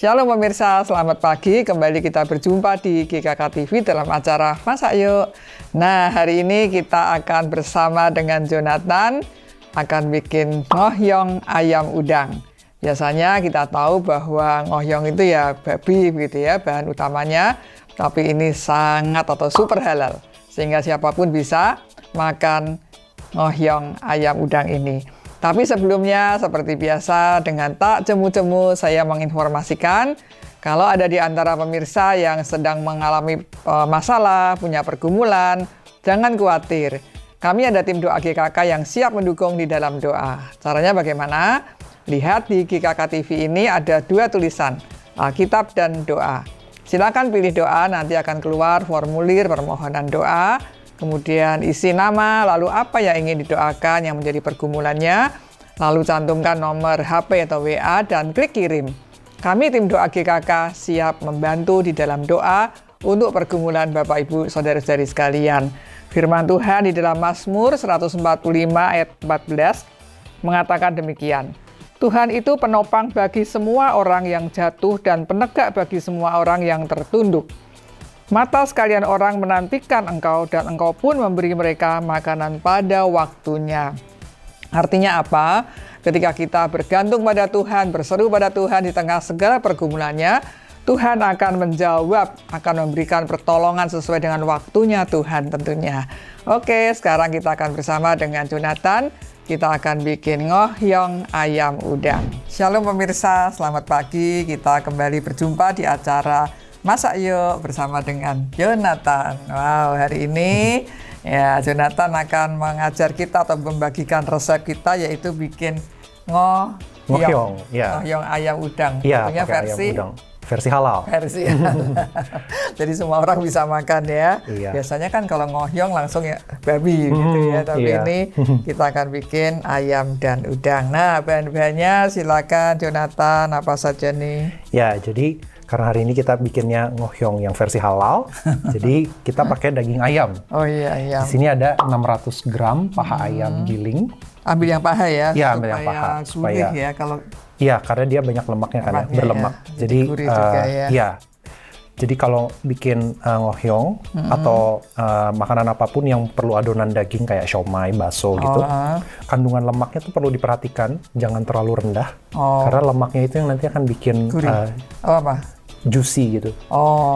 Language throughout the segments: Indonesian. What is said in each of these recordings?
Shalom pemirsa, selamat pagi. Kembali kita berjumpa di GKK TV dalam acara Masak Yuk. Nah, hari ini kita akan bersama dengan Jonathan akan bikin ngohyong ayam udang. Biasanya kita tahu bahwa ngohyong itu ya babi gitu ya, bahan utamanya. Tapi ini sangat atau super halal. Sehingga siapapun bisa makan ngohyong ayam udang ini. Tapi sebelumnya seperti biasa dengan tak cemu-cemu saya menginformasikan kalau ada di antara pemirsa yang sedang mengalami masalah, punya pergumulan, jangan khawatir. Kami ada tim doa GKK yang siap mendukung di dalam doa. Caranya bagaimana? Lihat di GKK TV ini ada dua tulisan, Alkitab dan doa. Silakan pilih doa, nanti akan keluar formulir permohonan doa. Kemudian isi nama, lalu apa yang ingin didoakan yang menjadi pergumulannya, lalu cantumkan nomor HP atau WA dan klik kirim. Kami tim doa GKK siap membantu di dalam doa untuk pergumulan Bapak Ibu Saudara-saudari sekalian. Firman Tuhan di dalam Mazmur 145 ayat 14 mengatakan demikian. Tuhan itu penopang bagi semua orang yang jatuh dan penegak bagi semua orang yang tertunduk. Mata sekalian orang menantikan engkau dan engkau pun memberi mereka makanan pada waktunya. Artinya apa? Ketika kita bergantung pada Tuhan, berseru pada Tuhan di tengah segala pergumulannya, Tuhan akan menjawab, akan memberikan pertolongan sesuai dengan waktunya Tuhan tentunya. Oke, sekarang kita akan bersama dengan Jonathan. Kita akan bikin ngohyong ayam udang. Shalom pemirsa, selamat pagi. Kita kembali berjumpa di acara Masak Yuk bersama dengan Jonathan. Wow, hari ini ya Jonathan akan mengajar kita atau membagikan resep kita yaitu bikin ngohyong ayam udang. Ya, tentunya versi halal. Jadi semua orang bisa makan ya. Iya. Biasanya kan kalau ngohyong langsung ya babi gitu ya. Tapi ini kita akan bikin ayam dan udang. Nah, bahan-bahannya silakan Jonathan, apa saja nih? Ya, jadi karena hari ini kita bikinnya ngohyong yang versi halal, jadi kita pakai daging ayam. Oh iya, ayam. Di sini ada 600 gram paha ayam giling. Ambil yang paha ya? Ya, ambil yang paha. Supaya gurih ya kalau. Iya, karena dia banyak lemaknya kan ya, berlemak. Ya. Jadi juga, ya. Ya. Jadi kalau bikin ngohyong atau makanan apapun yang perlu adonan daging kayak siomay, bakso gitu, kandungan lemaknya tuh perlu diperhatikan, jangan terlalu rendah. Karena lemaknya itu yang nanti akan bikin juicy gitu.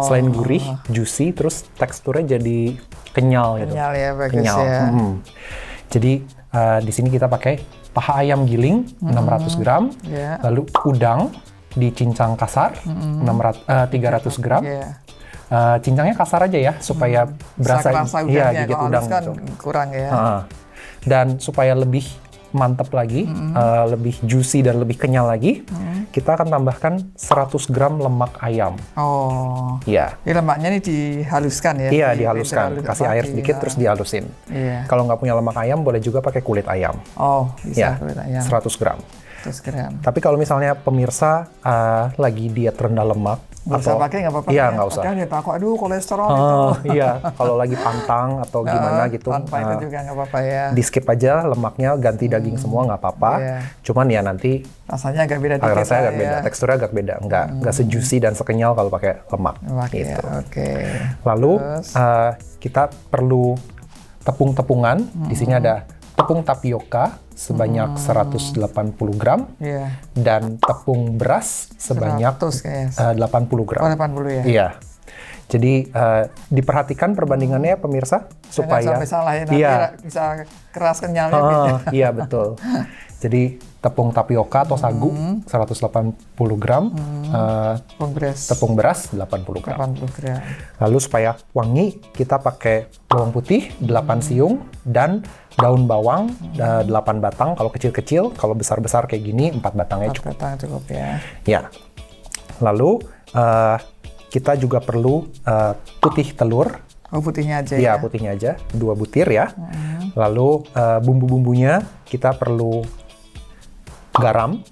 Selain gurih, juicy, terus teksturnya jadi kenyal gitu. Kenyal ya, bagus kenyal. ya. Jadi di sini kita pakai paha ayam giling 600 gram, lalu udang dicincang kasar 300 gram. Cincangnya kasar aja ya supaya berasa gigit udang kan gitu. Kurang ya. Dan supaya lebih mantap lagi, lebih juicy dan lebih kenyal lagi, kita akan tambahkan 100 gram lemak ayam. Iya. Ini lemaknya ini dihaluskan ya? Iya, dihaluskan. Kasih air sedikit terus dihalusin. Iya. Kalau nggak punya lemak ayam, boleh juga pakai kulit ayam. Bisa kulit ayam. 100 gram. 100 gram. Tapi kalau misalnya pemirsa lagi diet rendah lemak, nggak usah pakai, nggak apa-apa. Iya, nggak usah. Padahal dia takut, aduh kolesterol gitu. Iya, kalau lagi pantang atau gimana gitu. Tanpa itu juga nggak apa-apa ya. Di skip aja lemaknya, ganti daging semua nggak apa-apa. Iya. Cuman ya nanti rasanya agak beda dikit. Rasanya agak beda, teksturnya agak beda. Nggak sejuicy dan sekenyal kalau pakai lemak. Gitu. Lalu kita perlu tepung-tepungan. Di sini ada tepung tapioka sebanyak 180 gram dan tepung beras sebanyak 80 gram. 80 ya? Iya. Jadi diperhatikan perbandingannya pemirsa supaya jangan sampai salah ya, nanti bisa keras kenyalnya. Iya betul. Jadi tepung tapioka atau sagu 180 gram, tepung beras 80 gram. Lalu supaya wangi kita pakai bawang putih 8 siung dan daun bawang 8 batang kalau kecil-kecil, kalau besar-besar kayak gini 4 batangnya cukup. 4 batang cukup ya. Ya. Lalu kita juga perlu putih telur. Putihnya aja ya? Iya, putihnya aja, 2 butir ya. Lalu bumbu-bumbunya kita perlu garam,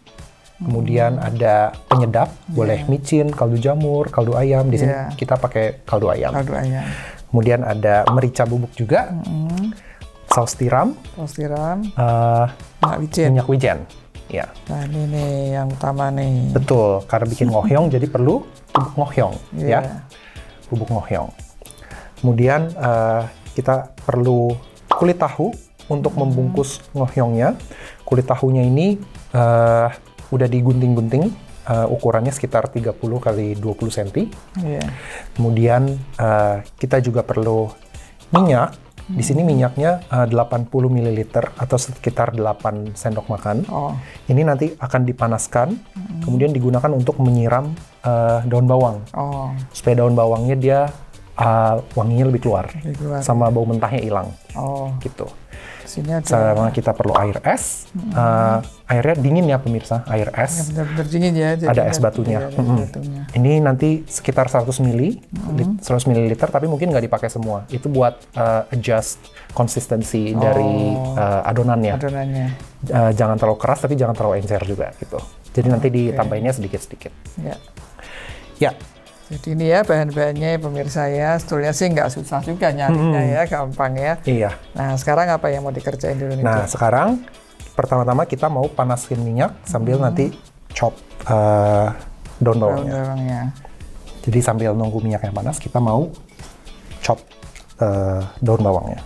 kemudian ada penyedap, boleh micin, kaldu jamur, kaldu ayam. Di sini kita pakai kaldu ayam. Kemudian ada merica bubuk juga, saus tiram, minyak wijen. Ya. Nah ini nih yang utama nih. Betul, karena bikin ngohyong jadi perlu bubuk ngohyong, Iya. ya. Bubuk ngohyong. Kemudian kita perlu kulit tahu untuk membungkus ngohyongnya. Kulit tahunya ini udah digunting-gunting, ukurannya sekitar 30 kali 20 cm. Iya. Kemudian kita juga perlu minyak. Di sini minyaknya 80 ml atau sekitar 8 sendok makan. Oh. Ini nanti akan dipanaskan, kemudian digunakan untuk menyiram daun bawang. Oh. Supaya daun bawangnya dia wanginya lebih keluar, sama bau mentahnya hilang. Oh. Gitu. Sini ada. Sama kita perlu air es. Airnya dingin ya pemirsa, air es. Benar-benar dingin ya. Jadi Ada es batunya. batunya. Ini nanti sekitar 100 ml, tapi mungkin nggak dipakai semua. Itu buat adjust konsistensi dari adonannya. Adonannya. Jangan terlalu keras, tapi jangan terlalu encer juga gitu. Jadi nanti ditambahinnya sedikit-sedikit. Ya. Ya. Jadi ini ya bahan-bahannya pemirsa ya. Sebetulnya sih nggak susah juga nyarinya ya, gampang ya. Iya. Nah sekarang apa yang mau dikerjain dulu nih? Nah sekarang pertama-tama kita mau panasin minyak sambil nanti chop daun bawangnya. Jadi sambil nunggu minyaknya panas, kita mau chop daun bawangnya.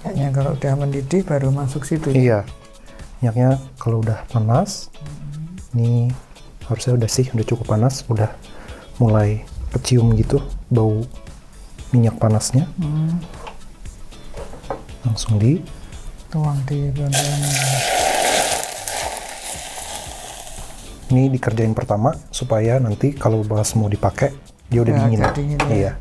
Kayaknya kalau udah mendidih baru masuk situ. Iya, minyaknya kalau udah panas, ini harusnya udah cukup panas, udah mulai kecium gitu bau minyak panasnya. Langsung tuang di blondernya. Ini dikerjain pertama supaya nanti kalau pas mau dipakai dia udah dingin. Iya.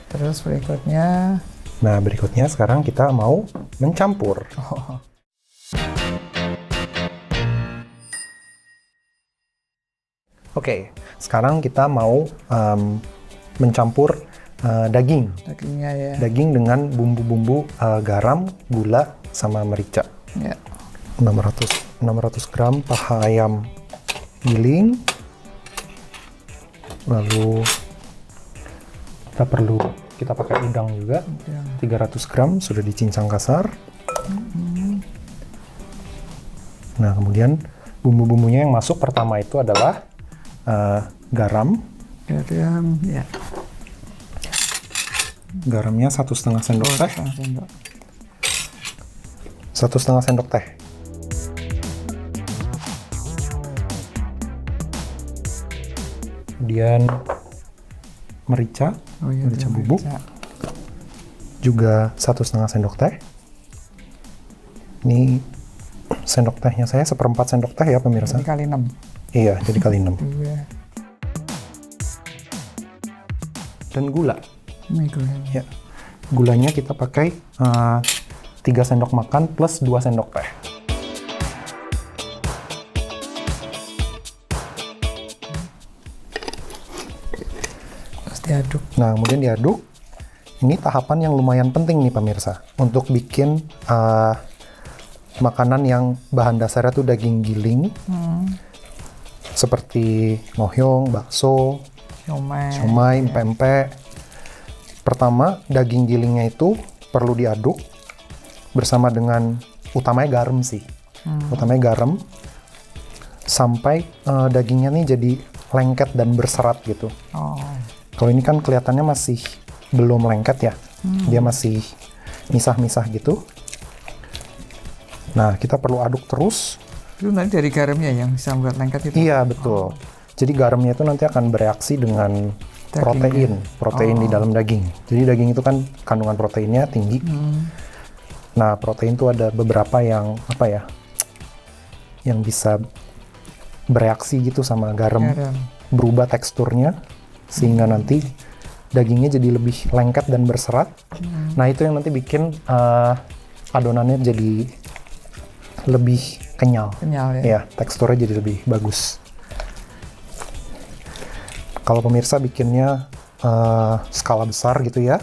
Terus berikutnya. Nah, berikutnya sekarang kita mau mencampur. Oke, sekarang kita mau mencampur daging. Dagingnya ya. Daging dengan bumbu-bumbu garam, gula, sama merica. Ya. 600 gram paha ayam giling. Lalu kita pakai udang juga. 300 gram sudah dicincang kasar. Nah, kemudian bumbu-bumbunya yang masuk pertama itu adalah garam. Garam, ya. Garamnya 1,5 sendok teh. 1,5 sendok teh. Kemudian merica, merica bubuk. Juga 1,5 sendok teh. Ini sendok tehnya saya 1/4 sendok teh ya pemirsa. Jadi kali 6. Iya, jadi kali 6. Dan gula. Ini gulanya. Ya. Gulanya kita pakai 3 sendok makan plus 2 sendok teh. Terus diaduk. Nah, kemudian diaduk. Ini tahapan yang lumayan penting nih pemirsa. Untuk bikin makanan yang bahan dasarnya tuh daging giling. Seperti ngohyong, bakso, siomay, pempek. Pertama, daging gilingnya itu perlu diaduk bersama dengan utamanya garam sih. Utamanya garam sampai dagingnya nih jadi lengket dan berserat gitu. Kalau ini kan kelihatannya masih belum lengket ya. Dia masih misah-misah gitu. Nah, kita perlu aduk terus. Itu nanti dari garamnya yang bisa membuat lengket itu? Iya, betul. Jadi garamnya itu nanti akan bereaksi dengan protein di dalam daging. Jadi daging itu kan kandungan proteinnya tinggi. Nah, protein itu ada beberapa yang yang bisa bereaksi gitu sama garam. Berubah teksturnya sehingga nanti dagingnya jadi lebih lengket dan berserat. Nah, itu yang nanti bikin adonannya jadi lebih kenyal ya. Ya, teksturnya jadi lebih bagus. Kalau pemirsa bikinnya skala besar gitu ya,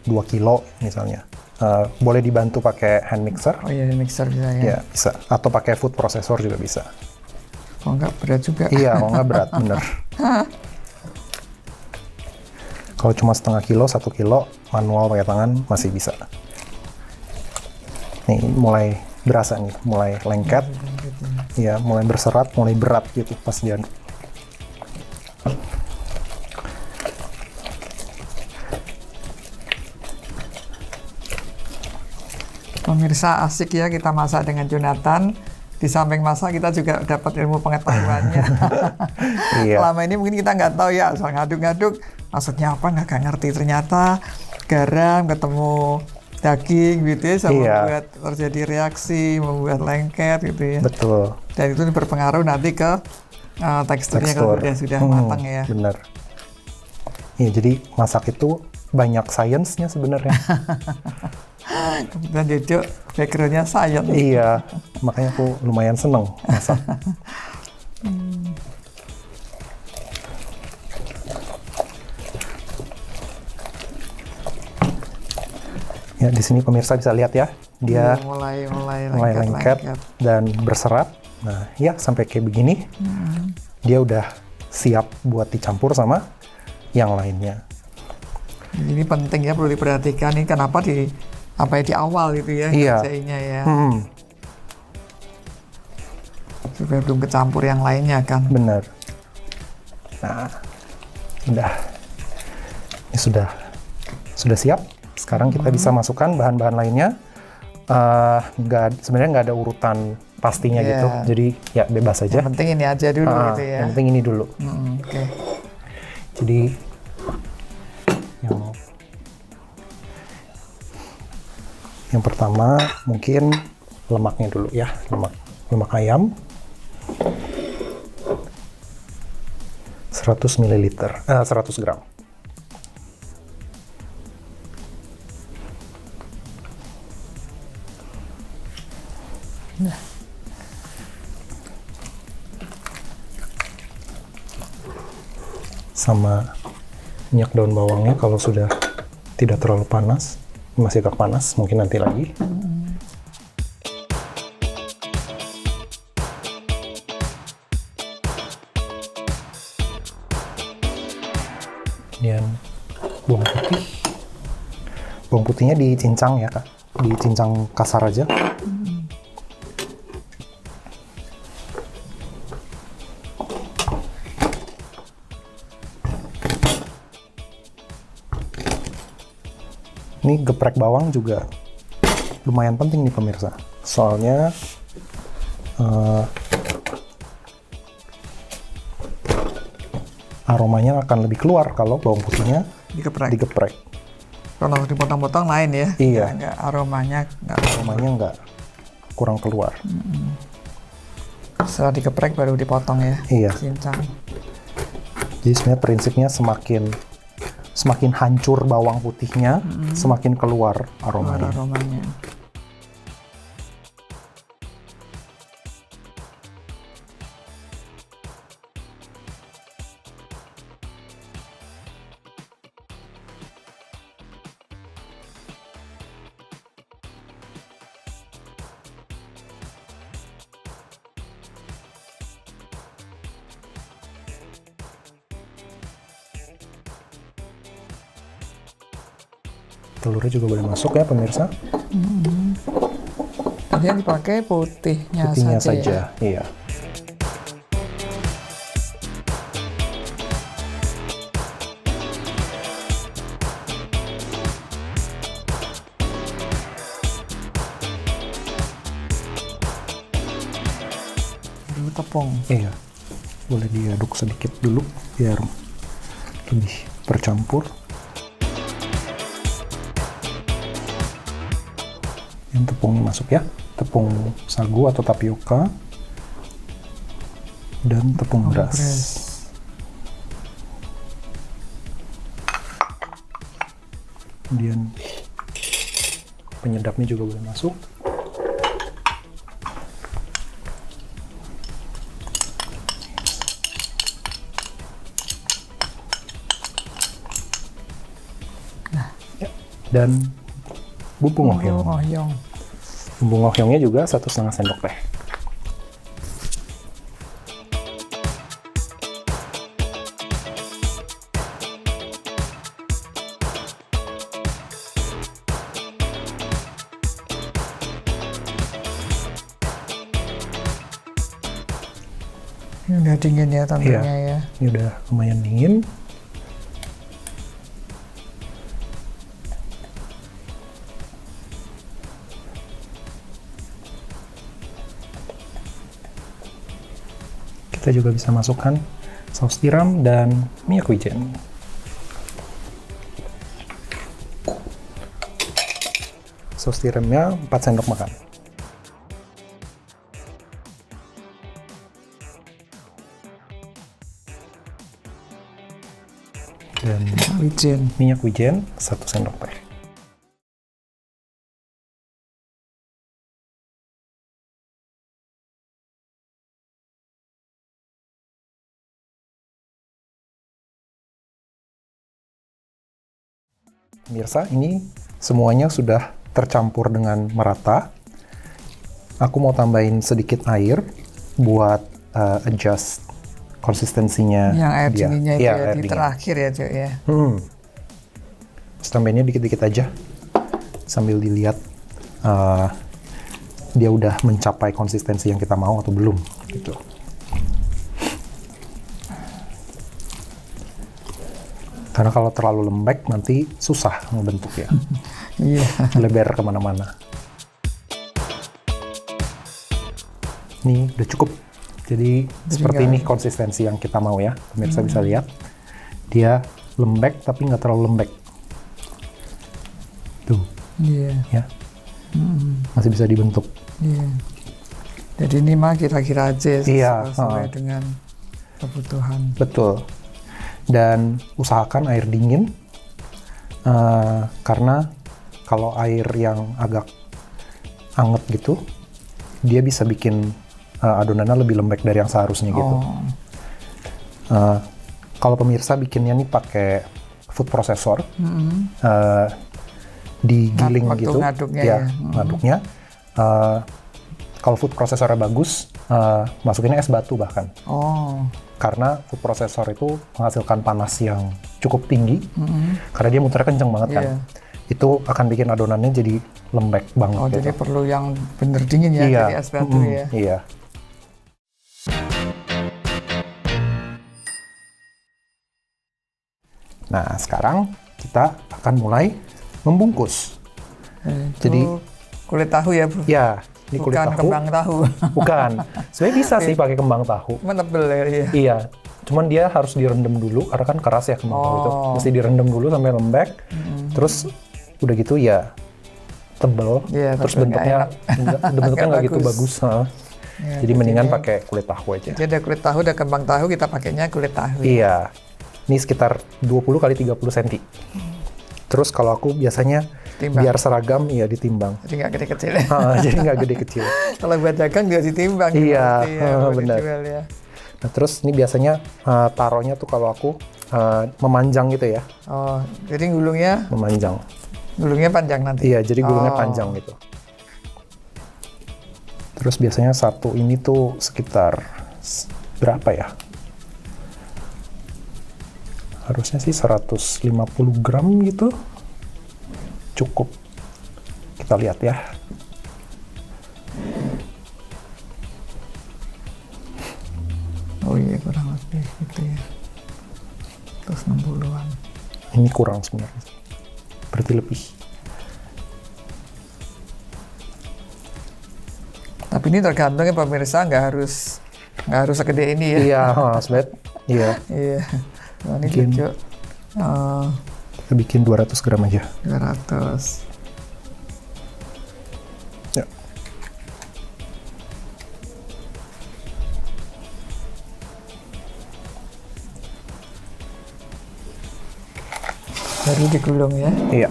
2 kilo misalnya. Boleh dibantu pakai hand mixer. Oh iya, hand mixer bisa ya? Ya, bisa. Atau pakai food processor juga bisa. Oh enggak, berat juga. Iya, kalau nggak berat, bener. Kalau cuma setengah kilo, 1 kilo, manual pakai tangan masih bisa. Nih, mulai berasa nih, mulai lengket. Iya, mulai berserat, mulai berat gitu pas diaduk. Pemirsa, asik ya kita masak dengan Jonathan. Di samping masak kita juga dapat ilmu pengetahuannya. Iya. Selama ini mungkin kita nggak tahu ya, asal ngaduk-ngaduk maksudnya apa nggak ngerti. Ternyata garam ketemu daging gitu ya, sama membuat terjadi reaksi, membuat lengket gitu ya. Betul. Dan itu berpengaruh nanti ke teksturnya kalau sudah matang ya. Bener. Iya, jadi masak itu banyak sainsnya sebenarnya. Kemudian Dedo background-nya sains. Iya, makanya aku lumayan seneng masak. Ya, di sini pemirsa bisa lihat ya, dia mulai lengket dan berserat. Nah, ya sampai kayak begini, dia udah siap buat dicampur sama yang lainnya. Ini penting ya, perlu diperhatikan ini kenapa di awal gitu ya, ngerjainnya ya. Supaya belum kecampur yang lainnya kan. Bener. Nah, udah. Ini sudah siap. Sekarang kita bisa masukkan bahan-bahan lainnya. Sebenarnya nggak ada urutan pastinya gitu. Jadi ya bebas aja. Yang penting ini aja dulu gitu ya. Yang penting ini dulu. Oke. Jadi yang pertama mungkin lemaknya dulu ya, lemak ayam 100 ml, 100 gram. Sama minyak daun bawangnya kalau sudah tidak terlalu panas. Masih agak panas, mungkin nanti lagi. Kemudian bawang putih. Bawang putihnya dicincang ya, Kak. Dicincang kasar aja. Ini geprek bawang juga lumayan penting nih pemirsa. Soalnya aromanya akan lebih keluar kalau bawang putihnya digeprek. Kalau dipotong-potong lain ya. Iya. Aromanya nggak kurang keluar. Setelah digeprek baru dipotong ya. Iya. Cincang. Jadi sebenarnya prinsipnya semakin hancur bawang putihnya, semakin keluar aromanya. Telurnya juga boleh masuk ya pemirsa. Dia dipakai putihnya saja. Iya. Dulu tepung. Iya. Boleh diaduk sedikit dulu biar lebih bercampur. Yang tepungnya masuk ya, tepung sagu atau tapioka dan tepung beras. Kemudian penyedapnya juga boleh masuk. dan bumbu ngohyong. Ngohyong. Bumbu ngohyongnya juga 1,5 sendok teh. Ini udah dingin ya tentunya ya. Ini udah lumayan dingin. Kita juga bisa masukkan saus tiram dan minyak wijen. Saus tiramnya 4 sendok makan. Dan minyak wijen 1 sendok teh. Pemirsa, ini semuanya sudah tercampur dengan merata. Aku mau tambahin sedikit air buat adjust konsistensinya. Yang air dinginnya itu ya, ya, di terakhir ya, Cuk ya. Tambahinnya dikit-dikit aja sambil dilihat dia udah mencapai konsistensi yang kita mau atau belum gitu. Karena kalau terlalu lembek nanti susah ngebentuk ya. Iya. Lebar kemana-mana. Ini udah cukup. Jadi seperti ini konsistensi yang kita mau ya. Pemirsa bisa lihat. Dia lembek tapi nggak terlalu lembek. Tuh. Iya. Ya. Masih bisa dibentuk. Iya. Jadi ini mah kira-kira aja sesuai dengan kebutuhan. Betul. Dan usahakan air dingin. Karena kalau air yang agak anget gitu, dia bisa bikin adonannya lebih lembek dari yang seharusnya gitu. Kalau pemirsa bikinnya nih pakai food processor, digiling gitu, ngaduknya ngaduknya. Kalau food processornya bagus, masukinnya es batu bahkan. Karena food processor itu menghasilkan panas yang cukup tinggi, karena dia muternya kenceng banget kan. Itu akan bikin adonannya jadi lembek banget. Oh, gitu. Jadi perlu yang bener dingin ya, jadi es batu ya. Iya. Nah, sekarang kita akan mulai membungkus. Jadi kulit tahu ya, Bu? Ya, ini kulit tahu. Bukan kembang tahu. Bukan. Sebenarnya bisa sih pakai kembang tahu. Menebel ya. Iya. Cuman dia harus direndam dulu karena kan keras ya kembang tahu itu. Mesti direndam dulu sampai lembek. Terus udah gitu ya tebel. Ya, terus bentuknya nggak gitu bagus. Ya, jadi mendingan pakai kulit tahu aja. Jadi ada kulit tahu, ada kembang tahu, kita pakainya kulit tahu. Iya. Ini sekitar 20 kali 30 cm. Terus kalau aku biasanya biar seragam, ya ditimbang. Jadi nggak gede kecil. Jadi nggak gede kecil. Kalau buat dagang juga ditimbang. Iya, benar. Ya. Nah terus ini biasanya taruhnya tuh kalau aku memanjang gitu ya. Oh, jadi gulungnya? Memanjang. Gulungnya panjang nanti? Iya, jadi gulungnya panjang gitu. Terus biasanya satu ini tuh sekitar berapa ya? Harusnya sih 150 gram gitu. Cukup. Kita lihat ya. Oh iya, kurang lebih gitu ya. Terus 60-an. Ini kurang sebenarnya. Berarti lebih. Tapi ini tergantung ya pemirsa, nggak harus segede ini ya. Iya, sebenarnya. Iya. Iya. Nah, ini lucu. Kita bikin 200 gram aja. 200. Ya. Baru digulung ya. Iya.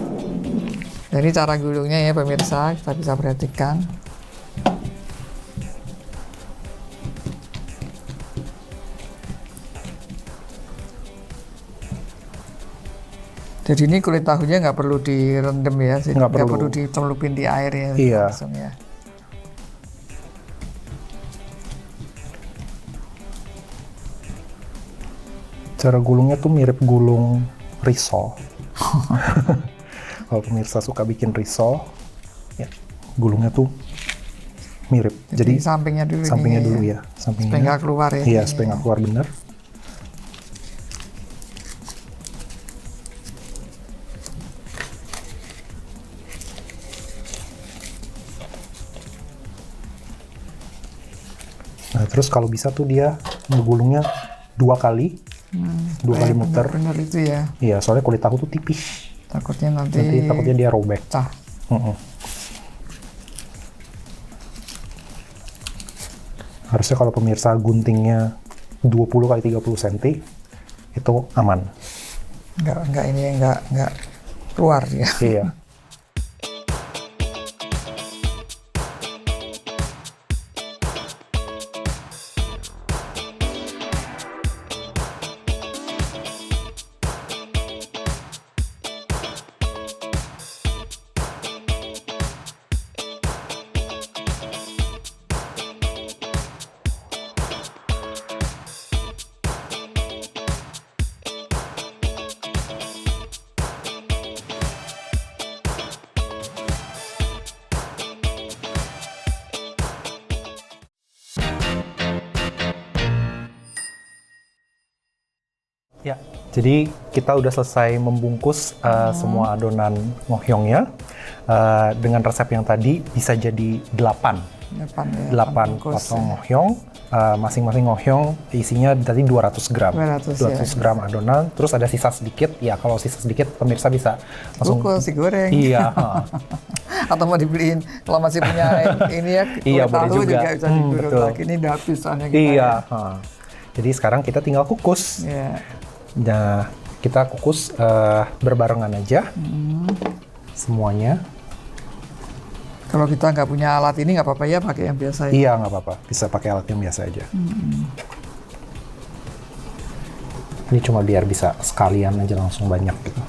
Jadi cara gulungnya ya pemirsa, kita bisa perhatikan. Jadi ini kulit tahunya nggak perlu direndam ya, Nggak perlu dicelupin di air ya, iya. langsung ya. Cara gulungnya tuh mirip gulung risol. Kalau pemirsa suka bikin risol, ya gulungnya tuh mirip. Jadi sampingnya dulu ya, sampingnya. Supaya nggak keluar ya. Iya, supaya nggak keluar bener. Nah, terus kalau bisa tuh dia ngegulungnya 2 kali. 2 kali muter. Bener itu ya. Iya, soalnya kulit tahu tuh tipis. Takutnya takutnya dia robek. Pecah. Harusnya kalau pemirsa guntingnya 20 kali 30 cm itu aman. Nggak keluar ya. Iya. Ya, jadi kita udah selesai membungkus semua adonan ngohyongnya. Dengan resep yang tadi bisa jadi 8 potong ngohyong. Masing-masing ngohyong isinya tadi 200 gram. 200 gram adonan, terus ada sisa sedikit. Ya, kalau sisa sedikit pemirsa bisa langsung digoreng. Iya. Atau mau dibeliin kalau masih punya ini ya, iya, boleh juga. bisa digoreng lagi. Ini udah habis soalnya kita. Iya. Jadi sekarang kita tinggal kukus. Yeah. Nah, kita kukus berbarengan aja semuanya. Kalau kita nggak punya alat ini nggak apa-apa ya, pakai yang biasa ya? Iya, nggak apa-apa. Bisa pakai alat yang biasa aja. Ini cuma biar bisa sekalian aja langsung banyak gitu.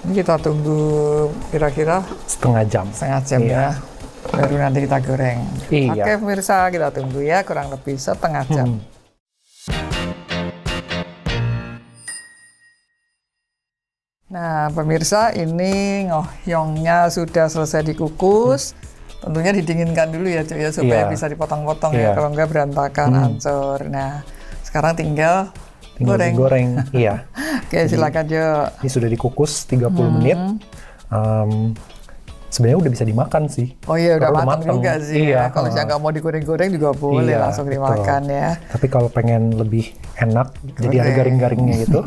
Ini kita tunggu kira-kira setengah jam ya, baru nanti kita goreng. Iya. Oke pemirsa, kita tunggu ya kurang lebih setengah jam. Nah pemirsa, ini ngohyongnya sudah selesai dikukus. Tentunya didinginkan dulu ya Cuk ya, supaya bisa dipotong-potong ya, kalau enggak berantakan, hancur. Nah sekarang tinggal digoreng. Iya. Oke, silakan Jo. Ini sudah dikukus 30 menit. Sebenarnya udah bisa dimakan sih. Oh iya, udah matang juga sih. Iya. Ya. Kalau nggak mau digoreng-goreng juga boleh, langsung dimakan ya. Tapi kalau pengen lebih enak, jadi ada garing-garingnya gitu,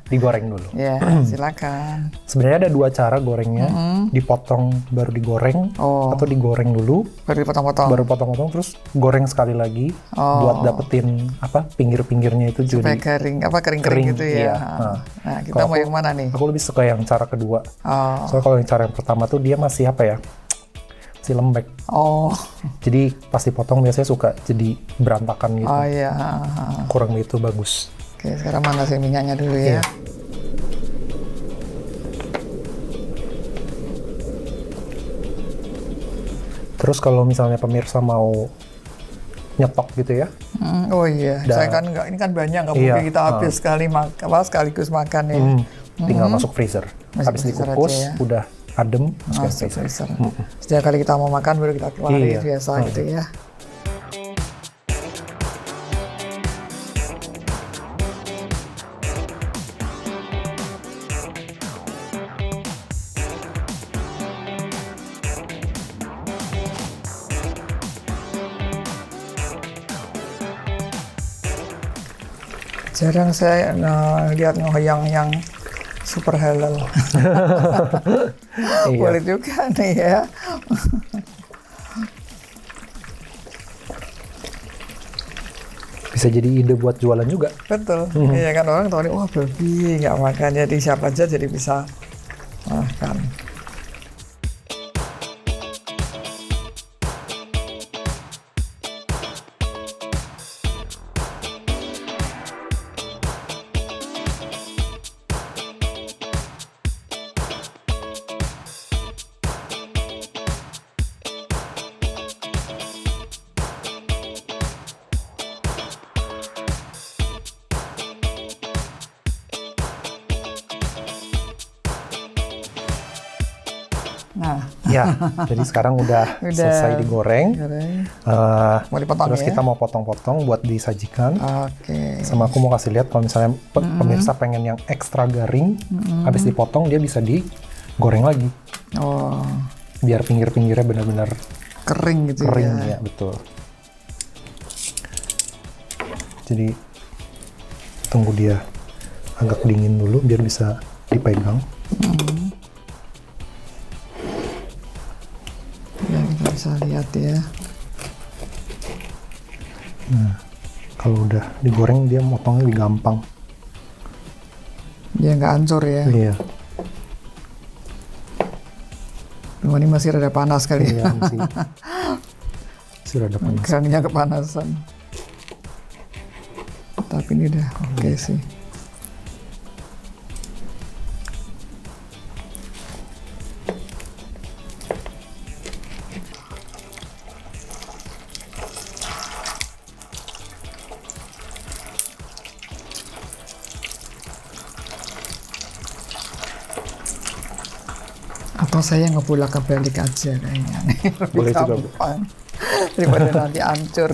digoreng dulu. Ya, silakan. Sebenarnya ada 2 cara gorengnya, dipotong baru digoreng, atau digoreng dulu, baru dipotong-potong. Baru potong-potong terus goreng sekali lagi, buat dapetin pinggir-pinggirnya itu supaya kering-kering gitu ya. Iya. Nah, kita mau yang mana nih? Aku lebih suka yang cara kedua. Soalnya kalau yang cara yang pertama tuh dia masih masih lembek. Jadi pas dipotong biasanya suka jadi berantakan gitu. Oh iya. Kurang begitu bagus. Oke, sekarang manasin minyaknya dulu ya. Terus kalau misalnya pemirsa mau nyetok gitu ya. Oh iya, saya kan ini kan banyak, nggak mungkin kita habis sekaligus makan ya. Tinggal masuk freezer. Habis dikukus, udah adem, masuk freezer. Setiap kali kita mau makan baru kita keluarin biasa gitu ya. Jarang saya lihat ngohyong yang super halal. Boleh juga nih ya. Bisa jadi ide buat jualan juga. Betul. Iya kan, orang tahu nih, wah babi nggak makan, jadi siapa aja jadi bisa makan. Nah, Ya, jadi sekarang udah selesai digoreng. Mau dipotong Terus ya? kita mau potong-potong buat disajikan. Oke. Sama aku mau kasih lihat kalau misalnya pemirsa pengen yang ekstra garing, habis dipotong dia bisa digoreng lagi. Oh, Biar pinggir-pinggirnya benar-benar kering gitu kering ya. ya, betul. Jadi tunggu dia agak dingin dulu biar bisa dipegang. Ya, kita bisa lihat ya. Nah, kalau udah digoreng dia motongnya lebih gampang. Dia nggak hancur ya. Iya. Cuma ini masih rada panas kali Iya, ya. masih rada panas. Kerangnya kepanasan. Tapi ini udah oke sih. Atau saya ngebulak balik aja kayaknya nih. Lebih Boleh juga, Bu. gampang. Daripada nanti hancur.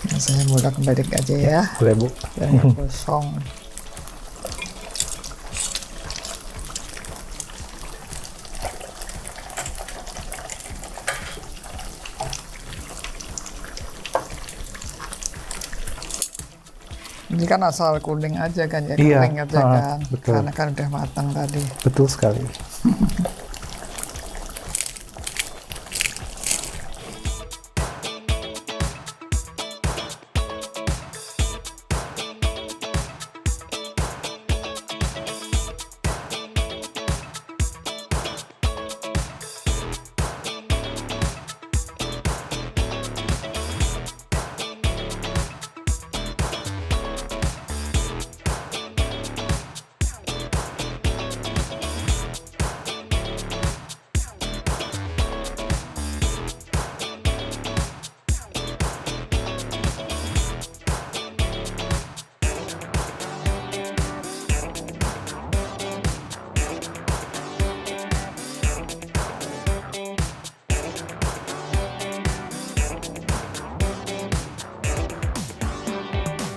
Ya, saya bulak balik aja ya. Boleh, Bu. Biar nggak kosong. Ini kan asal kuning aja kan ya, Iya, kering aja kan, betul. karena kan udah matang tadi. Betul sekali.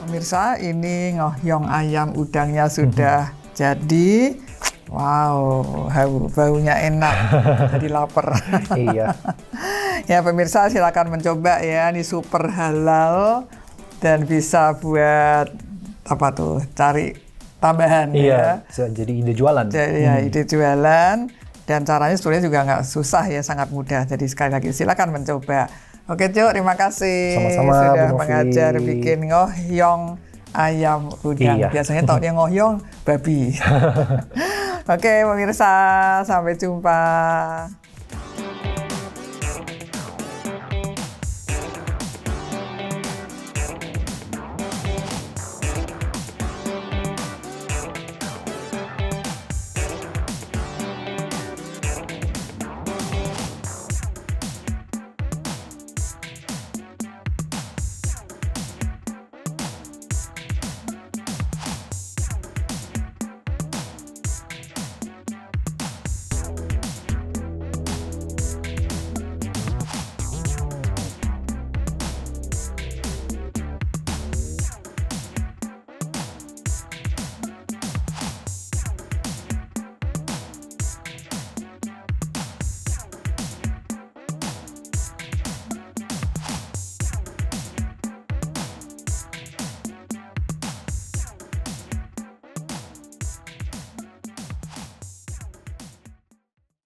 Pemirsa, ini ngohyong ayam udangnya sudah jadi. Wow, baunya enak, jadi lapar. Iya. Ya pemirsa, silakan mencoba ya, ini super halal dan bisa buat apa tuh, cari tambahan Iya, ya. jadi ide jualan. Jadi ya ide jualan, dan caranya sebenarnya juga nggak susah ya, sangat mudah. Jadi sekali lagi silakan mencoba. Oke Cuk, terima kasih Sama-sama, sudah Bu Novi. mengajar bikin ngohyong ayam udang. Iya. Biasanya taunya ngohyong babi. Oke pemirsa, sampai jumpa.